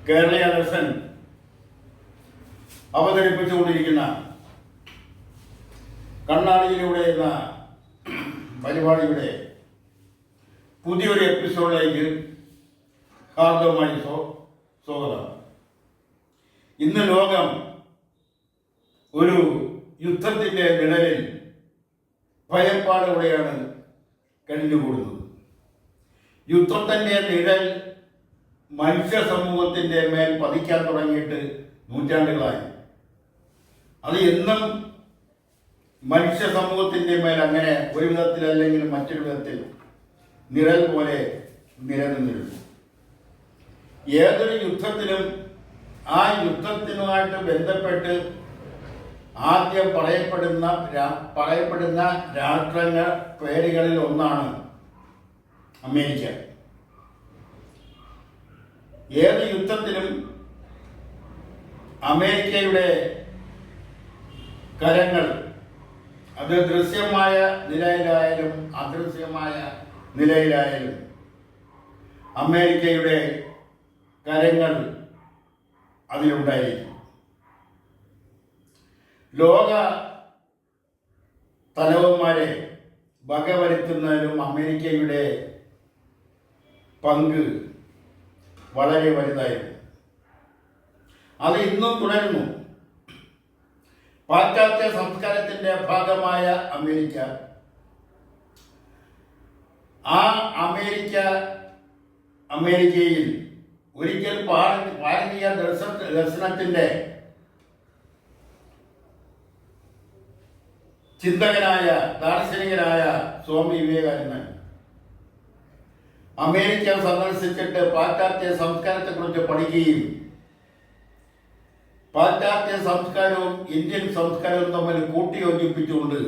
കേരളീയ ദർശൻ അവതരിപ്പിച്ചുകൊണ്ടിരിക്കുന്ന കണ്ണാടിയിലൂടെ എന്ന പരിപാടിയുടെ പുതിയൊരു എപ്പിസോഡിലേക്ക് ഹാർദവമായി സ്വാഗതം. ഇന്ന് ലോകം ഒരു യുദ്ധത്തിൻ്റെ നിഴലിൽ ഭയപ്പാടോടെയാണ് കഴിഞ്ഞുകൂടുന്നത്. യുദ്ധത്തിൻ്റെ നിഴൽ മനുഷ്യ സമൂഹത്തിൻ്റെ മേൽ പതിക്കാൻ തുടങ്ങിയിട്ട് നൂറ്റാണ്ടുകളായി. അത് എന്നും മനുഷ്യ സമൂഹത്തിൻ്റെ മേൽ അങ്ങനെ ഒരു വിധത്തിലല്ലെങ്കിൽ മറ്റൊരു വിധത്തിൽ നിഴൽ പോലെ നിലനിന്നിരുന്നു. ഏതൊരു യുദ്ധത്തിലും ആ യുദ്ധത്തിനുമായിട്ട് ബന്ധപ്പെട്ട് ആദ്യം പറയപ്പെടുന്ന രാഷ്ട്രങ്ങൾ പേരുകളിൽ ഒന്നാണ് അമേരിക്ക. ഏത് യുദ്ധത്തിലും അമേരിക്കയുടെ കരങ്ങൾ, അത് ദൃശ്യമായ നിലയിലായാലും അദൃശ്യമായ നിലയിലായാലും അമേരിക്കയുടെ കരങ്ങൾ അതിലുണ്ടായിരിക്കും. ലോക തലവന്മാരെ വകവരുത്തുന്നതിലും അമേരിക്കയുടെ പങ്ക് വളരെ വലുതായിരുന്നു. അത് ഇന്നും തുടരുന്നു. പാശ്ചാത്യ സംസ്കാരത്തിൻ്റെ ഭാഗമായ അമേരിക്ക, ആ അമേരിക്കയിൽ ഒരിക്കൽ ഭാരതീയ ദർശനത്തിൻ്റെ ചിന്തകനായ ദാർശനികനായ സ്വാമി വിവേകാനന്ദൻ അമേരിക്ക സന്ദർശിച്ചിട്ട് പാശ്ചാത്യ സംസ്കാരത്തെക്കുറിച്ച് പഠിക്കുകയും പാശ്ചാത്യ സംസ്കാരവും ഇന്ത്യൻ സംസ്കാരവും തമ്മിൽ കൂട്ടിയോജിപ്പിച്ചുകൊണ്ട്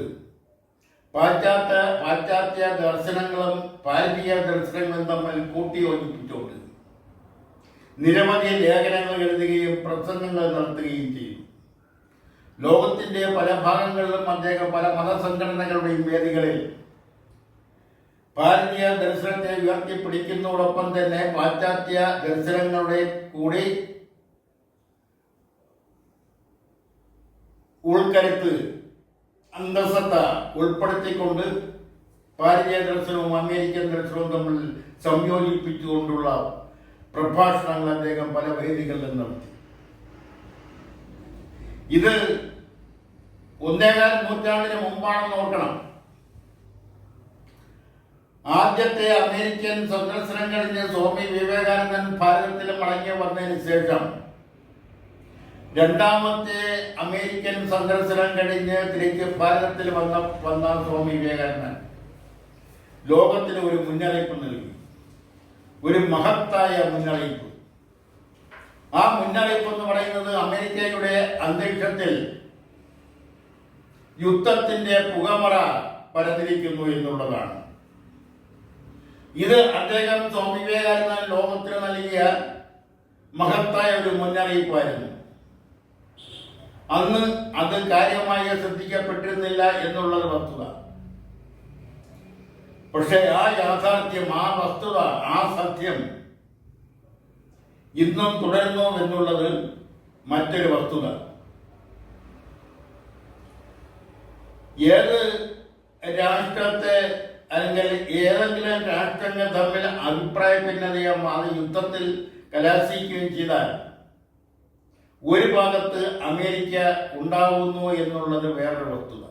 പാശ്ചാത്യ ദർശനങ്ങളും ഭാരതീയ ദർശനങ്ങളും തമ്മിൽ കൂട്ടിയോജിപ്പിച്ചുകൊണ്ട് നിരവധി ലേഖനങ്ങൾ എഴുതുകയും പ്രസംഗങ്ങൾ നടത്തുകയും ചെയ്തു. ലോകത്തിൻ്റെ പല ഭാഗങ്ങളിലും അദ്ദേഹം പല മതസംഘടനകളുടെയും വേദികളിൽ ഭാരതീയ ദർശനത്തെ ഉയർത്തിപ്പിടിക്കുന്നതോടൊപ്പം തന്നെ പാശ്ചാത്യ ദർശനങ്ങളുടെ കൂടി ഉൾക്കരുത്ത്, അന്തസത്ത ഉൾപ്പെടുത്തിക്കൊണ്ട് ഭാരതീയ ദർശനവും അമേരിക്കൻ ദർശനവും തമ്മിൽ സംയോജിപ്പിച്ചുകൊണ്ടുള്ള പ്രഭാഷണങ്ങൾ അദ്ദേഹം പല വേദികളിലും നടത്തി. ഇത് 1.25 നൂറ്റാണ്ടിന് മുമ്പാണെന്ന് ഓർക്കണം. ആദ്യത്തെ അമേരിക്കൻ സന്ദർശനം കഴിഞ്ഞ് സ്വാമി വിവേകാനന്ദൻ ഭാരതത്തിൽ മടങ്ങി വന്നതിന് ശേഷം രണ്ടാമത്തെ അമേരിക്കൻ സന്ദർശനം കഴിഞ്ഞ് തിരിച്ച് ഭാരതത്തിൽ വന്ന സ്വാമി വിവേകാനന്ദൻ ലോകത്തിന് ഒരു മുന്നറിയിപ്പ് നൽകി, ഒരു മഹത്തായ മുന്നറിയിപ്പ്. ആ മുന്നറിയിപ്പ് എന്ന് പറയുന്നത് അമേരിക്കയുടെ അന്തരീക്ഷത്തിൽ യുദ്ധത്തിന്റെ പുകമറ പരന്നിരിക്കുന്നു എന്നുള്ളതാണ്. ഇത് അദ്ദേഹം സ്വാമി വിവേകാനന്ദൻ ലോകത്തിന് നൽകിയ മഹത്തായ ഒരു മുന്നറിയിപ്പായിരുന്നു. അന്ന് അത് കാര്യമായി ശ്രദ്ധിക്കപ്പെട്ടിരുന്നില്ല എന്നുള്ളത് വസ്തുത. പക്ഷെ ആ യാഥാർത്ഥ്യം, ആ വസ്തുത, ആ സത്യം ഇന്നും തുടരുന്നു എന്നുള്ളത് മറ്റൊരു വസ്തുത. ഏത് രാഷ്ട്രത്തെ അല്ലെങ്കിൽ ഏതെങ്കിലും രാഷ്ട്രങ്ങൾ തമ്മിൽ അഭിപ്രായ ഭിന്നതയോ അത് യുദ്ധത്തിൽ കലാശിക്കുകയും ചെയ്താൽ ഒരു ഭാഗത്ത് അമേരിക്ക ഉണ്ടാവുന്നു എന്നുള്ളത് വേറൊരു വസ്തുത.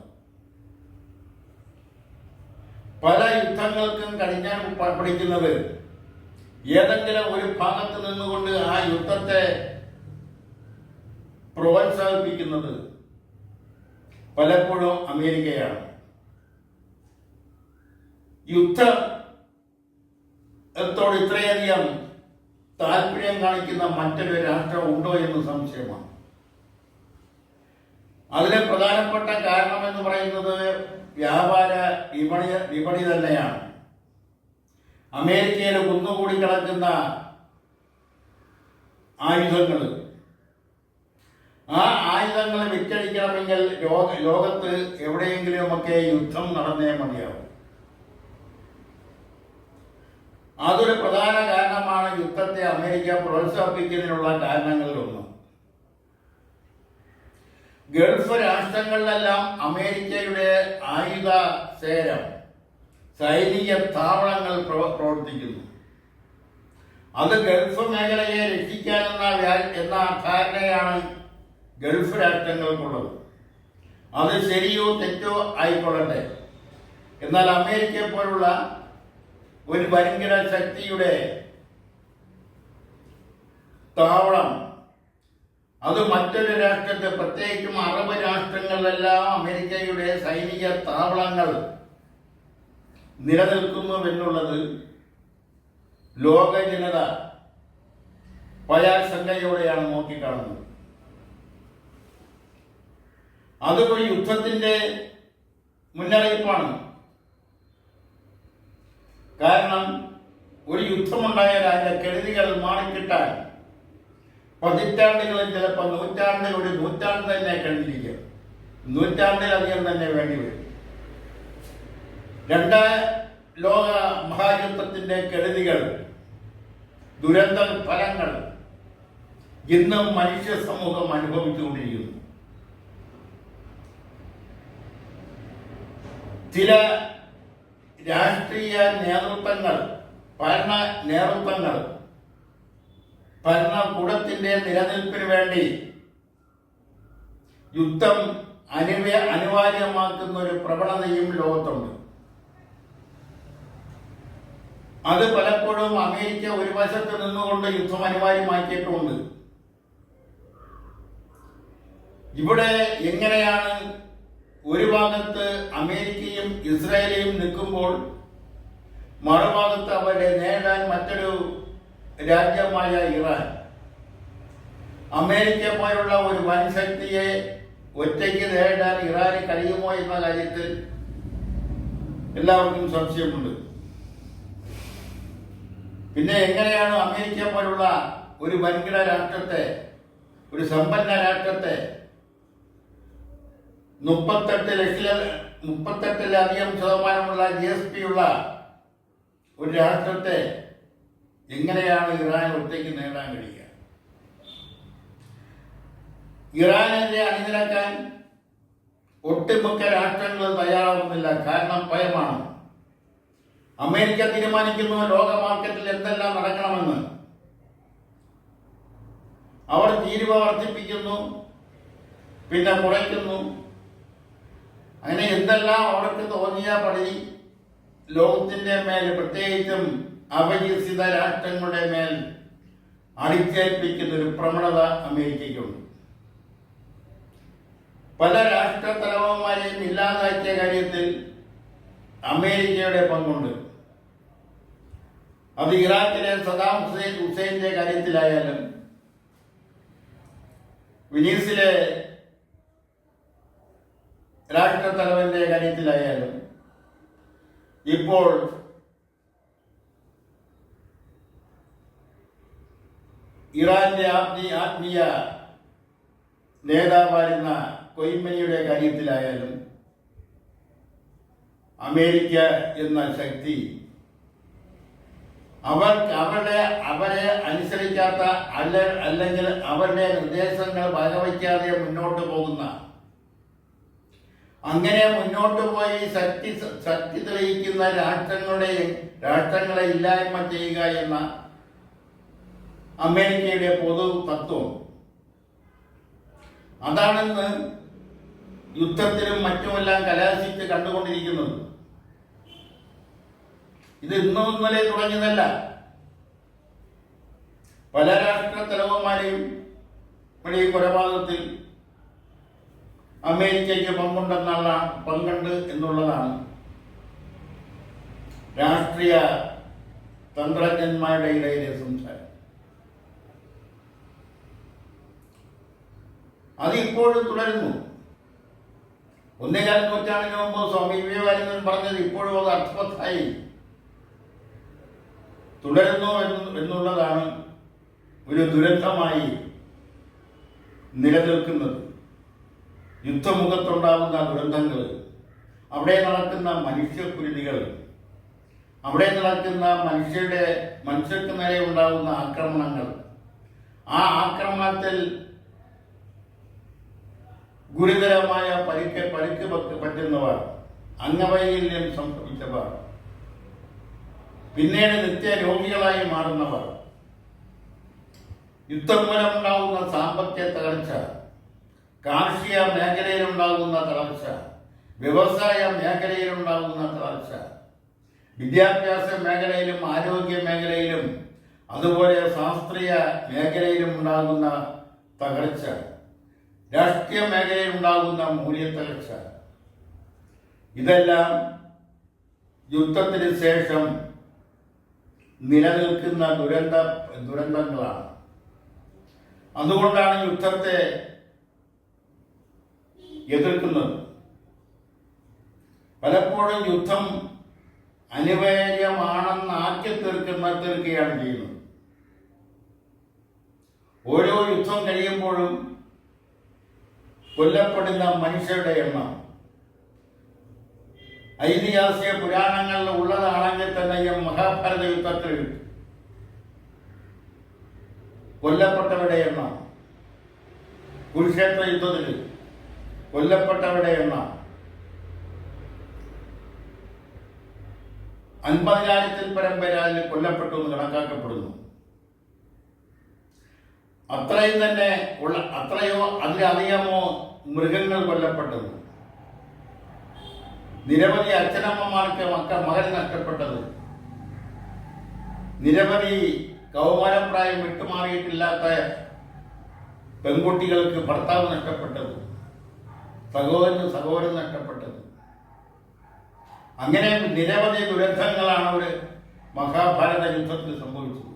പല യുദ്ധങ്ങൾക്കും കടിഞ്ഞാൻ പിടിക്കുന്നത് ഏതെങ്കിലും ഒരു ഭാഗത്ത് നിന്നുകൊണ്ട് ആ യുദ്ധത്തെ പ്രോത്സാഹിപ്പിക്കുന്നത് പലപ്പോഴും അമേരിക്കയാണ്. യുദ്ധത്തോട് ഇത്രയധികം താല്പര്യം കാണിക്കുന്ന മറ്റൊരു രാഷ്ട്രം ഉണ്ടോ എന്ന് സംശയമാണ്. അതിന് പ്രധാനപ്പെട്ട കാരണം എന്ന് പറയുന്നത് വ്യാപാര വിപണി തന്നെയാണ്. അമേരിക്കയിൽ കുന്നുകൂടി കിടക്കുന്ന ആയുധങ്ങൾ, ആ ആയുധങ്ങൾ വിറ്റഴിക്കണമെങ്കിൽ ലോകത്ത് എവിടെയെങ്കിലുമൊക്കെ യുദ്ധം നടന്നേ മതിയാവും. അതൊരു പ്രധാന കാരണമാണ് യുദ്ധത്തെ അമേരിക്ക പ്രോത്സാഹിപ്പിക്കുന്നതിനുള്ള കാരണങ്ങളിലൊന്ന്. ഗൾഫ് രാഷ്ട്രങ്ങളിലെല്ലാം അമേരിക്കയുടെ ആയുധ സേനം, സൈനിക താവളങ്ങൾ പ്രവർത്തിക്കുന്നു. അത് ഗൾഫ് മേഖലയെ രക്ഷിക്കാനെന്ന ധാരണയാണ് ഗൾഫ് രാഷ്ട്രങ്ങൾക്കുള്ളത്. അത് ശരിയോ തെറ്റോ ആയിക്കൊള്ളട്ടെ. എന്നാൽ അമേരിക്കയെ പോലുള്ള ഒരു വൻകിട ശക്തിയുടെ താവളം അത് മറ്റൊരു രാഷ്ട്രത്തെ, പ്രത്യേകിച്ചും അറബ് രാഷ്ട്രങ്ങളിലെല്ലാം അമേരിക്കയുടെ സൈനിക താവളങ്ങൾ നിലനിൽക്കുന്നുവെന്നുള്ളത് ലോക ജനത ഭയാശങ്കയോടെയാണ് നോക്കിക്കാണുന്നത്. അതൊരു യുദ്ധത്തിന്റെ മുന്നറിയിപ്പാണ്. കാരണം ഒരു യുദ്ധമുണ്ടായാൽ അതിന്റെ കെടുതികൾ മാറിക്കിട്ടാൻ പതിറ്റാണ്ടുകളും ചിലപ്പോൾ നൂറ്റാണ്ട് തന്നെ കഴിഞ്ഞിരിക്കും. നൂറ്റാണ്ടിലധികം തന്നെ വേണ്ടിവരും. രണ്ടാം ലോക മഹായുദ്ധത്തിന്റെ കെടുതികൾ, ദുരന്ത ഫലങ്ങൾ ഇന്നും മനുഷ്യ സമൂഹം അനുഭവിച്ചുകൊണ്ടിരിക്കുന്നു. ചില രാഷ്ട്രീയ നേതൃത്വങ്ങൾ, ഭരണകൂടത്തിന്റെ നിലനിൽപ്പിന് വേണ്ടി യുദ്ധം അനിവാര്യമാക്കുന്ന ഒരു പ്രവണതയും ലോകത്തുണ്ട്. അത് പലപ്പോഴും അമേരിക്ക ഒരു വശത്ത് നിന്നുകൊണ്ട് യുദ്ധം അനിവാര്യമാക്കിയിട്ടുമുണ്ട്. ഇവിടെ എങ്ങനെയാണ് ഒരു ഭാഗത്ത് അമേരിക്കയും ഇസ്രായേലും നിൽക്കുമ്പോൾ മറുഭാഗത്ത് അവരെ നേടാൻ മറ്റൊരു രാജ്യമായ ഇറാൻ, അമേരിക്ക പോലുള്ള ഒരു വൻ ശക്തിയെ ഒറ്റയ്ക്ക് നേടാൻ ഇറാന് കഴിയുമോ എന്ന കാര്യത്തിൽ എല്ലാവർക്കും സംശയമുണ്ട്. പിന്നെ എങ്ങനെയാണ് അമേരിക്ക പോലുള്ള ഒരു വൻകിട രാഷ്ട്രത്തെ, ഒരു സമ്പന്ന രാഷ്ട്രത്തെ, 38-ലധികം ശതമാനമുള്ള GSP ഉള്ള ഒരു രാഷ്ട്രത്തെ എങ്ങനെയാണ് ഇറാൻ ഒറ്റയ്ക്ക് നേടാൻ കഴിയുക? ഇറാനെതിരെ അണിനിരക്കാൻ ഒട്ടുമിക്ക രാഷ്ട്രങ്ങളും തയ്യാറാവുന്നില്ല. കാരണം ഭയമാണ്. അമേരിക്ക തീരുമാനിക്കുന്നു ലോക മാർക്കറ്റിൽ എന്തെല്ലാം നടക്കണമെന്ന്. അവർ തീരുവ വർദ്ധിപ്പിക്കുന്നു, പിന്നെ കുറയ്ക്കുന്നു. അങ്ങനെ എന്തെല്ലാം അവർക്ക് തോന്നിയ പടി ലോകത്തിന്റെ മേൽ, പ്രത്യേകിച്ചും അപരിചിത രാഷ്ട്രങ്ങളുടെ മേൽ അടിച്ചേൽപ്പിക്കുന്ന ഒരു പ്രവണത അമേരിക്കയ്ക്കുണ്ട്. പല രാഷ്ട്ര തലവന്മാരെയും ഇല്ലാതാക്കിയ കാര്യത്തിൽ അമേരിക്കയുടെ പങ്കുണ്ട്. അത് ഇറാഖിലെ സദാം ഹുസൈന്റെ കാര്യത്തിലായാലും, വെനീസിലെ രാഷ്ട്രത്തലവന്റെ കാര്യത്തിലായാലും, ഇപ്പോൾ ഇറാന്റെ ആത്മീയ നേതാവായിരുന്ന കൊയ്മനിയുടെ കാര്യത്തിലായാലും അമേരിക്ക എന്ന ശക്തി അവരെ അനുസരിക്കാത്ത അല്ലെങ്കിൽ അവരുടെ നിർദ്ദേശങ്ങൾ വകവയ്ക്കാതെ മുന്നോട്ട് പോകുന്ന, അങ്ങനെ മുന്നോട്ട് പോയി ശക്തി തെളിയിക്കുന്ന രാഷ്ട്രങ്ങളെ ഇല്ലായ്മ ചെയ്യുക എന്ന അമേരിക്കയുടെ പൊതു തത്വം. അതാണെന്ന് യുദ്ധത്തിലും മറ്റുമെല്ലാം കലാശിച്ച് കണ്ടുകൊണ്ടിരിക്കുന്നത്. ഇത് ഇന്നും ഇന്നലെ തുടങ്ങിയതല്ല. പല രാഷ്ട്ര തലവന്മാരെയും ഈ കൊലപാതകത്തിൽ അമേരിക്കയ്ക്ക് പങ്കുണ്ട് എന്നുള്ളതാണ് രാഷ്ട്രീയ തന്ത്രജ്ഞന്മാരുടെ ഇടയിലെ സംസാരം. അത് ഇപ്പോഴും തുടരുന്നു. 1.25 നൂറ്റാണ്ടിന് മുമ്പ് സ്വാമി വിവേകാനന്ദൻ പറഞ്ഞത് ഇപ്പോഴും അത് അർത്ഥവത്തായി തുടരുന്നു എന്നുള്ളതാണ് ഒരു ദുരന്തമായി നിലനിൽക്കുന്നത്. യുദ്ധമുഖത്തുണ്ടാകുന്ന ദുരന്തങ്ങൾ, അവിടെ നടക്കുന്ന മനുഷ്യക്കുരുതികൾ, അവിടെ നടക്കുന്ന മനുഷ്യർക്ക് നേരെ ഉണ്ടാകുന്ന ആക്രമണങ്ങൾ, ആ ആക്രമണത്തിൽ ഗുരുതരമായ പരിക്ക് പറ്റുന്നവർ, അംഗവൈകല്യം സംഭവിച്ചവർ, പിന്നീട് നിത്യരോഗികളായി മാറുന്നവർ, യുദ്ധം മൂലമുണ്ടാകുന്ന സാമ്പത്തിക തകർച്ച, കാർഷിക മേഖലയിലുണ്ടാകുന്ന തളർച്ച, വ്യവസായ മേഖലയിലുണ്ടാകുന്ന തളർച്ച, വിദ്യാഭ്യാസ മേഖലയിലും ആരോഗ്യ മേഖലയിലും അതുപോലെ ശാസ്ത്രീയ മേഖലയിലും ഉണ്ടാകുന്ന തകർച്ച, രാഷ്ട്രീയ മേഖലയിൽ ഉണ്ടാകുന്ന മൂല്യത്തകർച്ച, ഇതെല്ലാം യുദ്ധത്തിന് ശേഷം നിലനിൽക്കുന്ന ദുരന്തങ്ങളാണ്. അതുകൊണ്ടാണ് യുദ്ധത്തെ എതിർക്കുന്നത്. പലപ്പോഴും യുദ്ധം അനിവാര്യമാണെന്ന് ആക്കി തീർക്കുകയാണ് ചെയ്യുന്നത്. ഓരോ യുദ്ധം കഴിയുമ്പോഴും കൊല്ലപ്പെടുന്ന മനുഷ്യരുടെ എണ്ണം ഐതിഹാസിക പുരാണങ്ങളിൽ ഉള്ളതാണെങ്കിൽ തന്നെയും മഹാഭാരത യുദ്ധത്തിൽ കൊല്ലപ്പെട്ടവരുടെ എണ്ണം, കുരുക്ഷേത്ര യുദ്ധത്തിൽ കൊല്ലപ്പെട്ടവരുടെ എണ്ണം 50,000-ൽ പരം പേര് അതിൽ കൊല്ലപ്പെട്ടു എന്ന് കണക്കാക്കപ്പെടുന്നു. അത്രയോ അതിലധികമോ മൃഗങ്ങൾ കൊല്ലപ്പെട്ടത്, നിരവധി അച്ഛനമ്മമാർക്ക് മകൻ നഷ്ടപ്പെട്ടത്, നിരവധി കൗമാരപ്രായം വിട്ടുമാറിയിട്ടില്ലാത്ത പെൺകുട്ടികൾക്ക് ഭർത്താവ് നഷ്ടപ്പെട്ടത്, സഹോദരൻ നഷ്ടപ്പെട്ടത്, അങ്ങനെ നിരവധി ദുരന്തങ്ങളാണ് ഒരു മഹാഭാരത യുദ്ധത്തിൽ സംഭവിച്ചത്.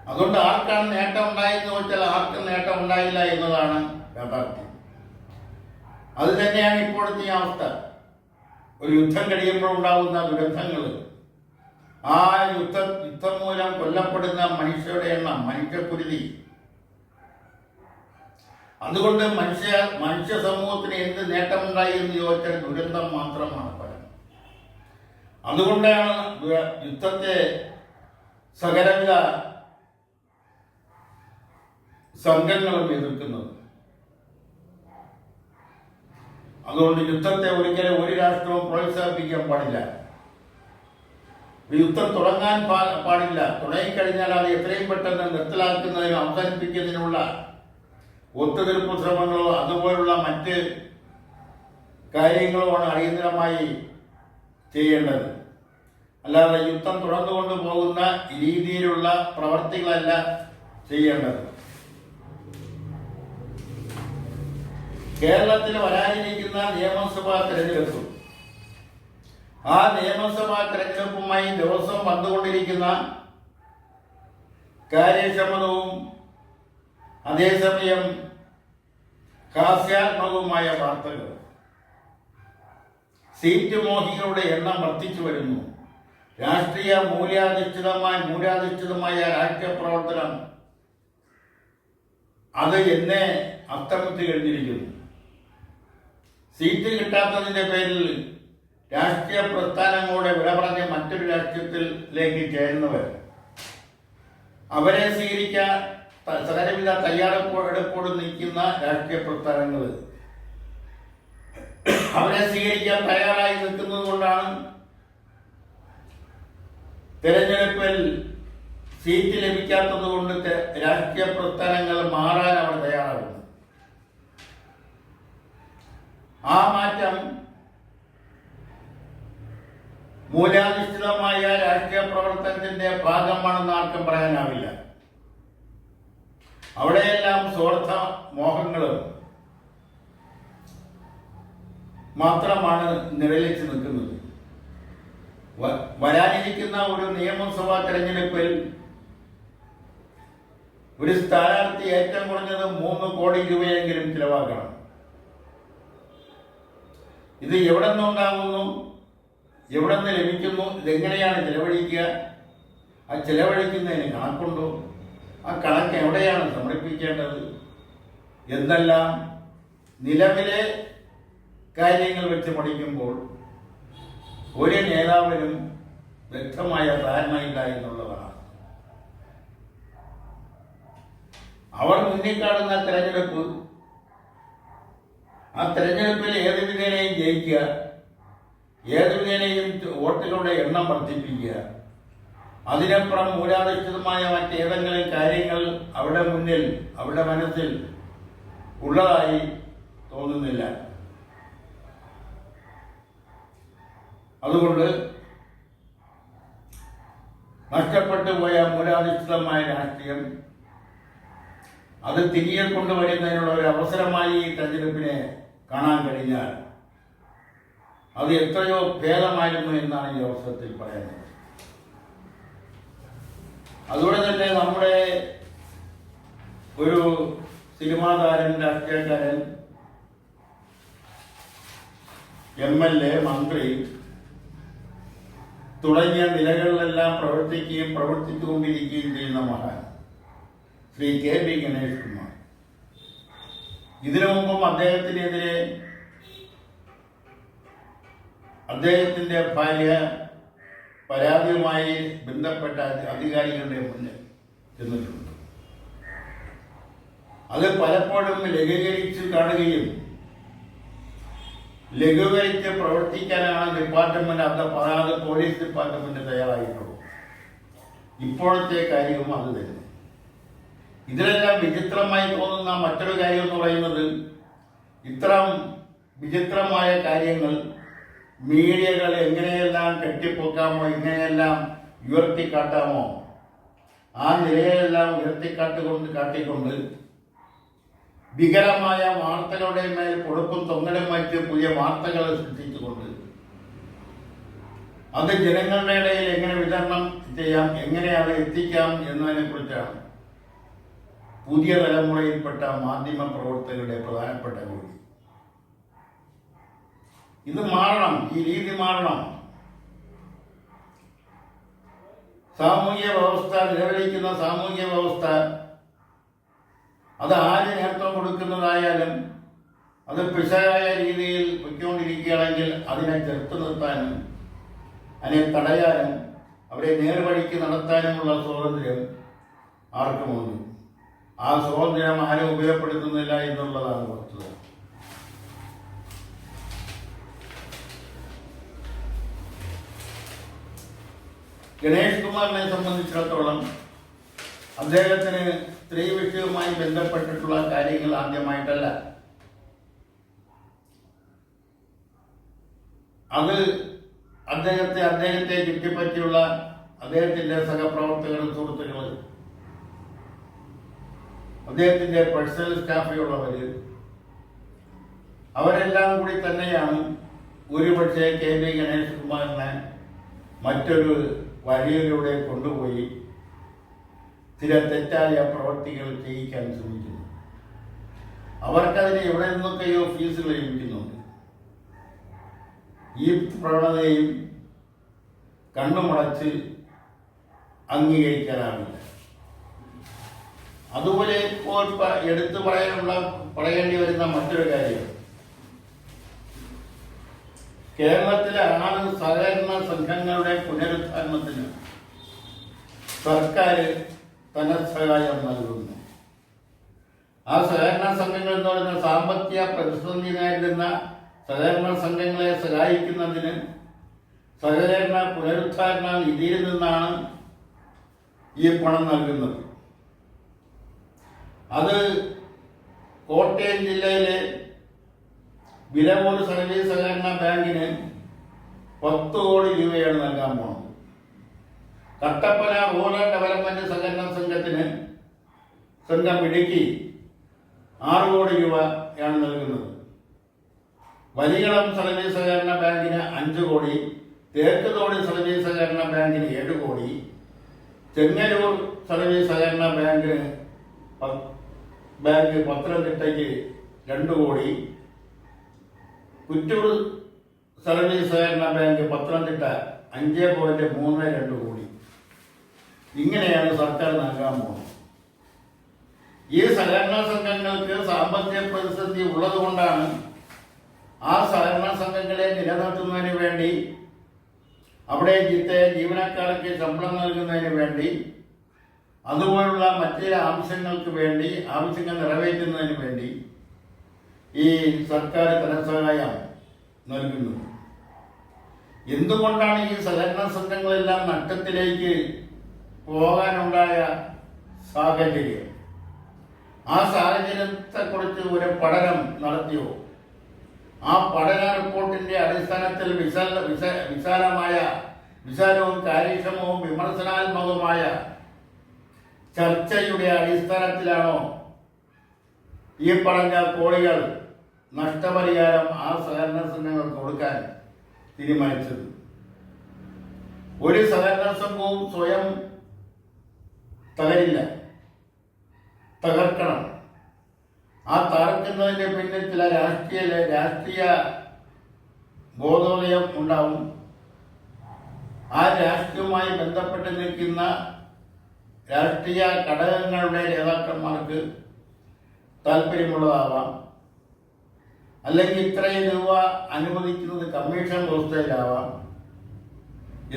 അതുകൊണ്ട് ആർക്കാണ് നേട്ടം ഉണ്ടായെന്ന് ചോദിച്ചാൽ ആർക്കും നേട്ടം ഉണ്ടായില്ല എന്നതാണ് യാഥാർത്ഥ്യം. അത് തന്നെയാണ് ഇപ്പോഴത്തെ അവസ്ഥ. ഒരു യുദ്ധം കഴിയുമ്പോൾ ഉണ്ടാകുന്ന ദുരന്തങ്ങൾ, ആ യുദ്ധം മൂലം കൊല്ലപ്പെടുന്ന മനുഷ്യരുടെ എണ്ണം, മനുഷ്യക്കുരുതി. അതുകൊണ്ട് മനുഷ്യ സമൂഹത്തിന് എന്ത് നേട്ടമുണ്ടായി എന്ന് ചോദിച്ചാൽ ദുരന്തം മാത്രമാണ് ഫലം. അതുകൊണ്ടാണ് യുദ്ധത്തെ സകലവിധ സംഘങ്ങളും എതിർക്കുന്നത്. അതുകൊണ്ട് യുദ്ധത്തെ ഒരിക്കലും ഒരു രാഷ്ട്രവും പ്രോത്സാഹിപ്പിക്കാൻ പാടില്ല. യുദ്ധം തുടങ്ങാൻ പാടില്ല. തുടങ്ങിക്കഴിഞ്ഞാൽ അത് എത്രയും പെട്ടെന്ന് നിർത്തലാക്കുന്നതിനും അവസാനിപ്പിക്കുന്നതിനുള്ള ഒത്തുതീർപ്പ് ശ്രമങ്ങളോ അതുപോലുള്ള മറ്റ് കാര്യങ്ങളുമാണ് അടിയന്തരമായി ചെയ്യേണ്ടത്. അല്ലാതെ യുദ്ധം തുടർന്നുകൊണ്ട് പോകുന്ന രീതിയിലുള്ള പ്രവർത്തികളല്ല ചെയ്യേണ്ടത്. കേരളത്തിൽ വരാനിരിക്കുന്ന നിയമസഭാ തെരഞ്ഞെടുപ്പ്, ആ നിയമസഭാ തെരഞ്ഞെടുപ്പുമായി ദിവസം വന്നുകൊണ്ടിരിക്കുന്ന കാര്യക്ഷമതവും അതേസമയം ഹാസ്യാത്മകവുമായ വാർത്തകൾ, സീറ്റ് മോഹികളുടെ എണ്ണം വർദ്ധിച്ചു വരുന്നു. രാഷ്ട്രീയ മൂല്യാധിഷ്ഠിതമായ രാഷ്ട്രീയ പ്രവർത്തനം അത് എന്നേ അസ്തമിച്ചു കഴിഞ്ഞിരിക്കുന്നു. സീറ്റ് കിട്ടാത്തതിന്റെ പേരിൽ രാഷ്ട്രീയ പ്രസ്ഥാനങ്ങളുടെ വിട പറഞ്ഞ് മറ്റൊരു രാഷ്ട്രീയത്തിലേക്ക് ചേരുന്നവർ, അവരെ സ്വീകരിക്കാൻ സകലവിധ തയ്യാറെടുപ്പോട് നിൽക്കുന്ന രാഷ്ട്രീയ പ്രസ്ഥാനങ്ങൾ അവരെ സ്വീകരിക്കാൻ തയ്യാറായി നിൽക്കുന്നത് കൊണ്ടാണ് തെരഞ്ഞെടുപ്പിൽ സീറ്റ് ലഭിക്കാത്തത് കൊണ്ട് രാഷ്ട്രീയ പ്രസ്ഥാനങ്ങൾ മാറാൻ അവർ തയ്യാറാകുന്നു. ആ മാറ്റം മൂല്യാധിഷ്ഠിതമായ രാഷ്ട്രീയ പ്രവർത്തനത്തിന്റെ ഭാഗമാണെന്ന് ആർക്കും പറയാനാവില്ല. അവിടെയെല്ലാം സ്വാർത്ഥ മോഹങ്ങളും മാത്രമാണ് നിഴലിച്ചു നിൽക്കുന്നത്. വരാനിരിക്കുന്ന ഒരു നിയമസഭാ തെരഞ്ഞെടുപ്പിൽ ഒരു സ്ഥാനാർത്ഥി ഏറ്റവും കുറഞ്ഞത് 3 കോടി രൂപയെങ്കിലും ചിലവാക്കണം. ഇത് എവിടെ നിന്നുണ്ടാകുന്നു, എവിടെ നിന്ന് ലഭിക്കുന്നു, ഇതെങ്ങനെയാണ് ചിലവഴിക്കുക, ആ ചിലവഴിക്കുന്നതിന് കണക്കുണ്ടോ, ആ കണക്ക് എവിടെയാണ് സമർപ്പിക്കേണ്ടത് എന്നെല്ലാം നിലവിലെ കാര്യങ്ങൾ വെച്ച് പഠിക്കുമ്പോൾ ഒരു നേതാവിനും വ്യക്തമായ ധാരണയില്ല എന്നുള്ളതാണ്. അവർ മുന്നിൽ കാണുന്ന തെരഞ്ഞെടുപ്പ്, ആ തെരഞ്ഞെടുപ്പിൽ ഏത് വിധേനയും ജയിക്കുക, ഏത് വിധേനയും വോട്ടുകളുടെ എണ്ണം വർദ്ധിപ്പിക്കുക, അതിനപ്പുറം മൂലാധിഷ്ഠിതമായ മറ്റേതെങ്കിലും കാര്യങ്ങൾ അവിടെ മുന്നിൽ, അവിടെ മനസ്സിൽ ഉള്ളതായി തോന്നുന്നില്ല. അതുകൊണ്ട് നഷ്ടപ്പെട്ടു പോയ മൂലാധിഷ്ഠിതമായ രാഷ്ട്രീയം അത് തിരികെ കൊണ്ടുവരുന്നതിനുള്ള ഒരു അവസരമായി ഈ തെരഞ്ഞെടുപ്പിനെ കാണാൻ കഴിഞ്ഞാൽ അത് എത്രയോ ഭേദമായിരുന്നു എന്നാണ് ഈ അവസരത്തിൽ പറയുന്നത്. അതുകൊണ്ട് തന്നെ നമ്മുടെ ഒരു സിനിമാ താരൻ, രാഷ്ട്രീയക്കാരൻ, MLA, മന്ത്രി തുടങ്ങിയ നിലകളിലെല്ലാം പ്രവർത്തിക്കുകയും പ്രവർത്തിച്ചുകൊണ്ടിരിക്കുകയും ചെയ്യുന്ന മഹാൻ ശ്രീ KB ഗണേഷ് കുമാർ, ഇതിനു മുമ്പും അദ്ദേഹത്തിനെതിരെ അദ്ദേഹത്തിന്റെ ഭാര്യ പരാതിയുമായി ബന്ധപ്പെട്ട അധികാരികളുടെ മുന്നിൽ ചെന്നിട്ടുണ്ട്. അത് പലപ്പോഴും ലഘൂകരിച്ച് കാണുകയും ലഘൂകരിച്ച് പ്രവർത്തിക്കാനാണ് ഡിപ്പാർട്ട്മെന്റ്, അതാത് പോലീസ് ഡിപ്പാർട്ട്മെന്റ് തയ്യാറായിട്ടുള്ളൂ. ഇപ്പോഴത്തെ കാര്യവും അത് തന്നെ. ഇതിലെല്ലാം വിചിത്രമായി തോന്നുന്ന മറ്റൊരു കാര്യം എന്ന് പറയുന്നത്, ഇത്തരം വിചിത്രമായ കാര്യങ്ങൾ മീഡിയകൾ എങ്ങനെയെല്ലാം കെട്ടിപ്പൊക്കാമോ, എങ്ങനെയെല്ലാം ഉയർത്തിക്കാട്ടാമോ, ആ നിലയിലെല്ലാം കാട്ടിക്കൊണ്ട് ഭീകരമായ വാർത്തകളുടെ മേൽ കൊടുപ്പും തൊങ്ങലും വെച്ച് പുതിയ വാർത്തകൾ സൃഷ്ടിച്ചുകൊണ്ട് അത് ജനങ്ങളുടെ ഇടയിൽ എങ്ങനെ വിതരണം ചെയ്യാം, എങ്ങനെ അത് എത്തിക്കാം എന്നതിനെ കുറിച്ചാണ് പുതിയ തലമുറയിൽപ്പെട്ട മാധ്യമ പ്രവർത്തകരുടെ പ്രധാനപ്പെട്ട ജോലി. ഇത് മാറണം, ഈ രീതി മാറണം. സാമൂഹ്യ വ്യവസ്ഥ, നിലവിലിരിക്കുന്ന സാമൂഹ്യ വ്യവസ്ഥ അത് ആര് നേതൃത്വം കൊടുക്കുന്നതായാലും അത് പിശകായ രീതിയിൽ പൊയ്ക്കൊണ്ടിരിക്കുകയാണെങ്കിൽ അതിനെ ചെറുത്തു നിർത്താനും അതിനെ തടയാനും അവരെ നേർവഴിക്ക് നടത്താനുമുള്ള സ്വാതന്ത്ര്യം ആർക്കുമുണ്ട്. ആ സ്വാതന്ത്ര്യം ആരും ഉപയോഗപ്പെടുത്തുന്നില്ല എന്നുള്ളതാണ് വസ്തുത. ഗണേഷ് കുമാറിനെ സംബന്ധിച്ചിടത്തോളം അദ്ദേഹത്തിന് സ്ത്രീ വിഷയവുമായി ബന്ധപ്പെട്ടിട്ടുള്ള കാര്യങ്ങൾ ആദ്യമായിട്ടല്ല. അത് അദ്ദേഹത്തെ ചുറ്റിപ്പറ്റിയുള്ള അദ്ദേഹത്തിന്റെ സഹപ്രവർത്തകരും സുഹൃത്തുക്കൾ, അദ്ദേഹത്തിന്റെ പേഴ്സണൽ സ്റ്റാഫിലുള്ളവര്, അവരെല്ലാം കൂടി തന്നെയാണ് ഒരുപക്ഷെ KB ഗണേഷ് കുമാറിനെ മറ്റൊരു വഴിയിലൂടെ കൊണ്ടുപോയി ചില തെറ്റായ പ്രവർത്തികൾ ചെയ്യിക്കാൻ ശ്രമിക്കുന്നു. അവർക്കതിന് എവിടെ നിന്നൊക്കെയോ ഫീസുകൾ ലഭിക്കുന്നുണ്ട്. ഈ പ്രവണതയും കണ്ണുമടച്ച് അംഗീകരിക്കാനാവില്ല. അതുപോലെ ഇപ്പോൾ എടുത്തു പറയേണ്ടി വരുന്ന മറ്റൊരു കാര്യം, കേരളത്തിലെ 6 സഹകരണ സംഘങ്ങളുടെ പുനരുദ്ധാരണത്തിന് സർക്കാർ ധനസഹായം നൽകുന്നു. ആ സഹകരണ സംഘങ്ങൾ എന്ന് പറയുന്ന സാമ്പത്തിക പ്രതിസന്ധി നേരിടുന്ന സഹകരണ സംഘങ്ങളെ സഹായിക്കുന്നതിന് സഹകരണ പുനരുദ്ധാരണ നിധിയിൽ നിന്നാണ് ഈ പണം നൽകുന്നത്. അത് കോട്ടയം ജില്ലയിലെ വിലവൂർ സർവീസ് സഹകരണ ബാങ്കിന് 10 കോടി രൂപയാണ് നൽകാൻ പോകുന്നത്. കട്ടപ്പന റൂറൽ ഡെവലപ്മെന്റ് സഹകരണ സംഘം ഇടുക്കി 6 കോടി രൂപയാണ് നൽകുന്നത്. വലിയളം സർവീസ് സഹകരണ ബാങ്കിന് 5 കോടി, തേക്ക് തോടി സർവീസ് സഹകരണ ബാങ്കിന് 7 കോടി, ചെങ്ങന്നൂർ സർവീസ് സഹകരണ ബാങ്ക് പത്തനംതിട്ടയ്ക്ക് 2 കോടി, കുറ്റൂർ സർവീസ് സഹകരണ ബാങ്ക് പത്തനംതിട്ട 5.32 കോടി. ഇങ്ങനെയാണ് സർക്കാർ നൽകാൻ പോകുന്നത്. ഈ സഹകരണ സംഘങ്ങൾക്ക് സാമ്പത്തിക പ്രതിസന്ധി ഉള്ളതുകൊണ്ടാണ് ആ സഹകരണ സംഘങ്ങളെ നിലനിർത്തുന്നതിന് വേണ്ടി അവിടെ ജീവനക്കാർക്ക് ശമ്പളം നൽകുന്നതിന് വേണ്ടി, അതുപോലുള്ള മറ്റു ചില ആവശ്യങ്ങൾ നിറവേറ്റുന്നതിന് വേണ്ടി ഈ സർക്കാർ ധനസഹായം നൽകുന്നത്. എന്തുകൊണ്ടാണ് ഈ സഹകരണ സംഘങ്ങളെല്ലാം നഷ്ടത്തിലേക്ക് പോകാനുണ്ടായ സാഹചര്യം? ആ സാഹചര്യത്തെക്കുറിച്ച് ഒരു പഠനം നടത്തിയോ? ആ പഠന റിപ്പോർട്ടിന്റെ അടിസ്ഥാനത്തിൽ വിശാലവും കാര്യക്ഷമവും വിമർശനാത്മകവുമായ ചർച്ചയുടെ അടിസ്ഥാനത്തിലാണോ ഈ പറഞ്ഞ കോടികൾ നഷ്ടപരിഹാരം ആ സഹകരണ സംഘങ്ങൾക്ക് കൊടുക്കാൻ തീരുമാനിച്ചത്? ഒരു സഹകരണ സംഘവും സ്വയം തകരില്ല, തകർക്കണം. ആ തകർക്കുന്നതിന്റെ പിന്നിൽ ചില രാഷ്ട്രീയ ബോധോദയം ഉണ്ടാവും. ആ രാഷ്ട്രീയവുമായി ബന്ധപ്പെട്ട് നിൽക്കുന്ന രാഷ്ട്രീയ ഘടകങ്ങളുടെ നേതാക്കന്മാർക്ക് താല്പര്യമുള്ളതാവാം. അല്ലെങ്കിൽ ഇത്രയും രൂപ അനുവദിക്കുന്നത് കമ്മീഷൻ വ്യവസ്ഥയിലാവാം.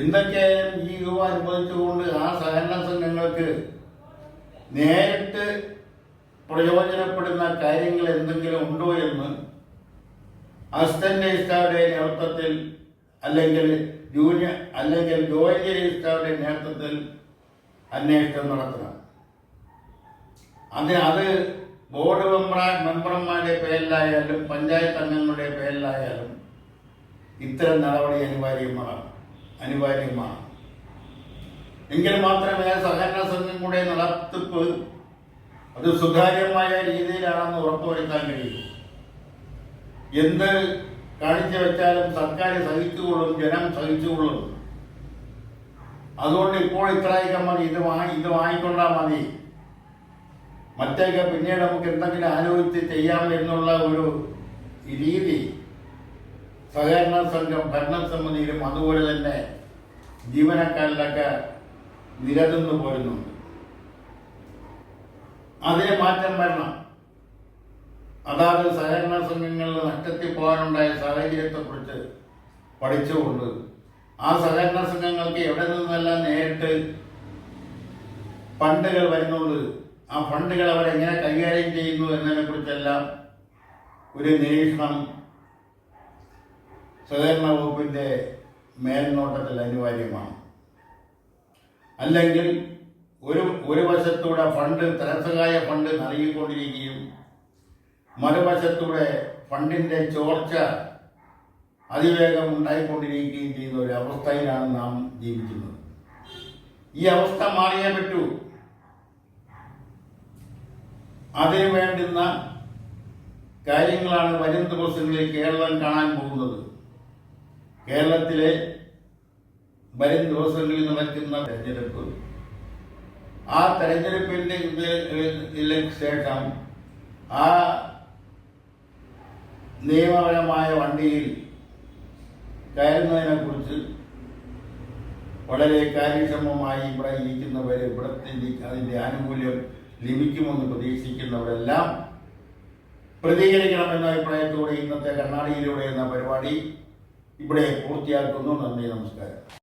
എന്തൊക്കെയായാലും ഈ രൂപ അനുവദിച്ചുകൊണ്ട് ആ സഹകരണ സംഘങ്ങൾക്ക് നേരിട്ട് പ്രയോജനപ്പെടുന്ന കാര്യങ്ങൾ എന്തെങ്കിലും ഉണ്ടോ എന്ന് അസിസ്റ്റന്റ് രജിസ്ട്രാറുടെ നേതൃത്വത്തിൽ അല്ലെങ്കിൽ ജോയിന്റ് രജിസ്ട്രാറുടെ നേതൃത്വത്തിൽ അന്വേഷണം നടത്തണം. അത് ബോർഡ് മെമ്പർമാരുടെ പേരിലായാലും പഞ്ചായത്ത് അംഗങ്ങളുടെ പേരിലായാലും ഇത്തരം നടപടി അനിവാര്യമാണ്. എങ്കിൽ മാത്രമേ സഹകരണ സംഘം കൂടെ നടത്തിപ്പ് അത് സുതാര്യമായ രീതിയിലാണെന്ന് ഉറപ്പുവരുത്താൻ കഴിയും. എന്ത് കാണിച്ചു വെച്ചാലും സർക്കാർ സഹിച്ചുകൊള്ളും, ജനം സഹിച്ചുകൊള്ളും. അതുകൊണ്ട് ഇപ്പോൾ ഇത്രയൊക്കെ മതി, ഇത് വാങ്ങിക്കൊണ്ടാൽ മതി, മറ്റേക്ക് പിന്നീട് നമുക്ക് എന്തെങ്കിലും ആലോചിച്ച് ചെയ്യാമെന്നുള്ള ഒരു രീതി സഹകരണ സംഘം ഭരണസമിതിയിലും അതുപോലെ തന്നെ ജീവനക്കാരിലൊക്കെ നിരന്നു പോരുന്നുണ്ട്. അതിന് മാറ്റം വരണം. അതാത് സഹകരണ സംഘങ്ങളിൽ നഷ്ടത്തിൽ പോകാനുണ്ടായ സാഹചര്യത്തെക്കുറിച്ച് പഠിച്ചുകൊണ്ട് ആ സഹകരണ സംഘങ്ങൾക്ക് എവിടെ നിന്നെല്ലാം നേരിട്ട് ഫണ്ടുകൾ വരുന്നുണ്ട്, ആ ഫണ്ടുകൾ അവരെങ്ങനെ കൈകാര്യം ചെയ്യുന്നു എന്നതിനെക്കുറിച്ചെല്ലാം ഒരു നിരീക്ഷണം സഹകരണ വകുപ്പിൻ്റെ മേൽനോട്ടത്തിൽ അനിവാര്യമാണ്. അല്ലെങ്കിൽ ഒരു വശത്തൂടെ ധനസഹായ ഫണ്ട് നൽകിക്കൊണ്ടിരിക്കുകയും മറുവശത്തൂടെ ഫണ്ടിന്റെ ചോർച്ച അതിവേഗം ഉണ്ടായിക്കൊണ്ടിരിക്കുകയും ചെയ്യുന്ന ഒരു അവസ്ഥയിലാണ് നാം ജീവിക്കുന്നത്. ഈ അവസ്ഥ മാറിയേ പറ്റൂ. അതിനു വേണ്ടുന്ന കാര്യങ്ങളാണ് വരും ദിവസങ്ങളിൽ കേരളം കാണാൻ പോകുന്നത്. കേരളത്തിലെ വരും ദിവസങ്ങളിൽ നടക്കുന്ന തെരഞ്ഞെടുപ്പ്, ആ തെരഞ്ഞെടുപ്പിന്റെ ശേഷം ആ നിയമപരമായ വണ്ടിയിൽ കയറുന്നതിനെ കുറിച്ച് വളരെ കാര്യക്ഷമമായി ഇവിടെ ഇരിക്കുന്നവർ, അതിന്റെ ആനുകൂല്യം ലഭിക്കുമെന്ന് പ്രതീക്ഷിക്കുന്നവരെല്ലാം പ്രതികരിക്കണമെന്ന അഭിപ്രായത്തോടെ ഇന്നത്തെ കണ്ണാടിയിലൂടെ എന്ന പരിപാടി ഇവിടെ പൂർത്തിയാക്കുന്നു. നന്ദി, നമസ്കാരം.